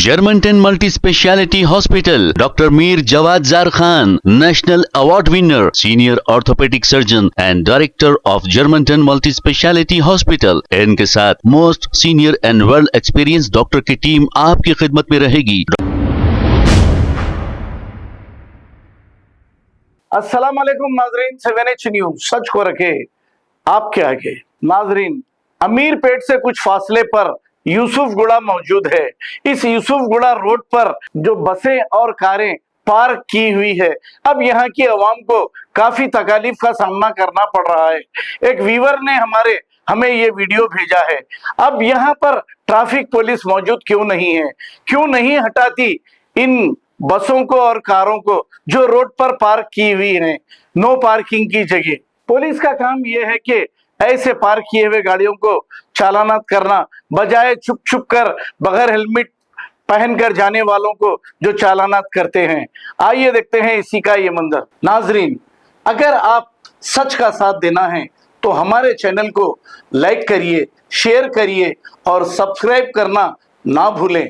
Germanton multi speciality hospital, doctor Mir Jawad Jar Khan, national award winner, senior orthopaedic surgeon and director of Germanton multi speciality hospital. इनके साथ most senior and well experience doctor की team आपकी खिदमत में रहेगी। अस्सलाम वालेकुम नाजरीन, 7H न्यूज सच को रखे आपके आगे। नाजरीन, अमीरपेट से कुछ फासले पर यूसुफगुड़ा मौजूद है। इस यूसुफगुड़ा रोड पर जो बसें और कारें पार्क की हुई है, अब यहाँ की आवाम को काफी तकालीफ का सामना करना पड़ रहा है। एक व्यूअर ने हमें ये वीडियो भेजा है। अब यहाँ पर ट्रैफिक पुलिस मौजूद क्यों नहीं है? क्यों नहीं हटाती इन बसों को और कारों को जो रोड पर पार्क की हुई हैं, नो पार्किंग की जगह? पुलिस का काम यह है कि ऐसे पार्क किए हुए गाड़ियों को चालानात करना, बजाय छुप छुप कर बगैर हेलमेट पहनकर जाने वालों को जो चालानात करते हैं। आइए देखते हैं इसी का ये मंजर। नाजरीन, अगर आप सच का साथ देना है तो हमारे चैनल को लाइक करिए, शेयर करिए और सब्सक्राइब करना ना भूलें।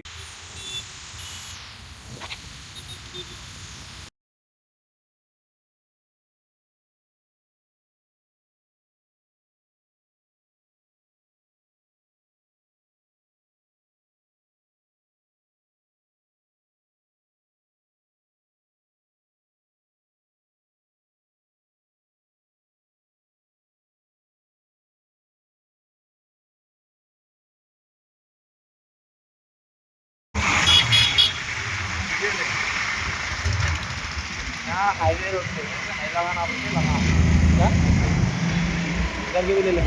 हाईवे रोड पे हैदराबाद आपके लगा क्या इधर के भी ले ले।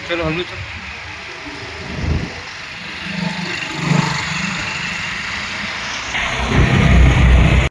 चलो हम लोग चलो।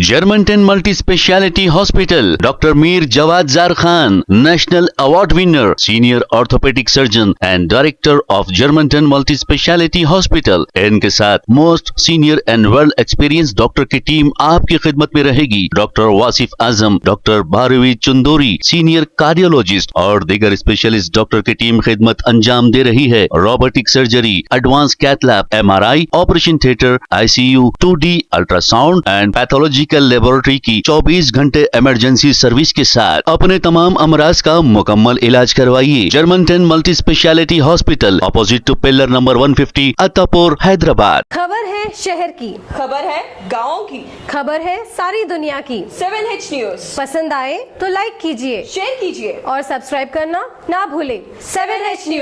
Germanton multi speciality hospital, doctor Mir Jawad Jar Khan, national award winner, senior orthopaedic surgeon and director of Germanton multi speciality hospital. इनके साथ most senior and well experience doctor की टीम आपकी खिदमत में रहेगी। Doctor Wasif Azam, doctor Bharvi Chandori, senior cardiologist और दीगर स्पेशलिस्ट डॉक्टर की टीम खिदमत अंजाम दे रही है। Robotic surgery, advance cath lab, MRI, operation theatre, ICU, 2D ultrasound and pathological laboratory की 24 घंटे इमरजेंसी सर्विस के साथ अपने तमाम अमराज का मुकम्मल इलाज करवाइए। Germanton multi speciality hospital, opposite to pillar number 150, Attapur, Hyderabad. खबर है शहर की, खबर है गाँव की, खबर है सारी दुनिया की। 7H न्यूज पसंद आए तो लाइक कीजिए, शेयर कीजिए और सब्सक्राइब करना ना भूलें। 7H news.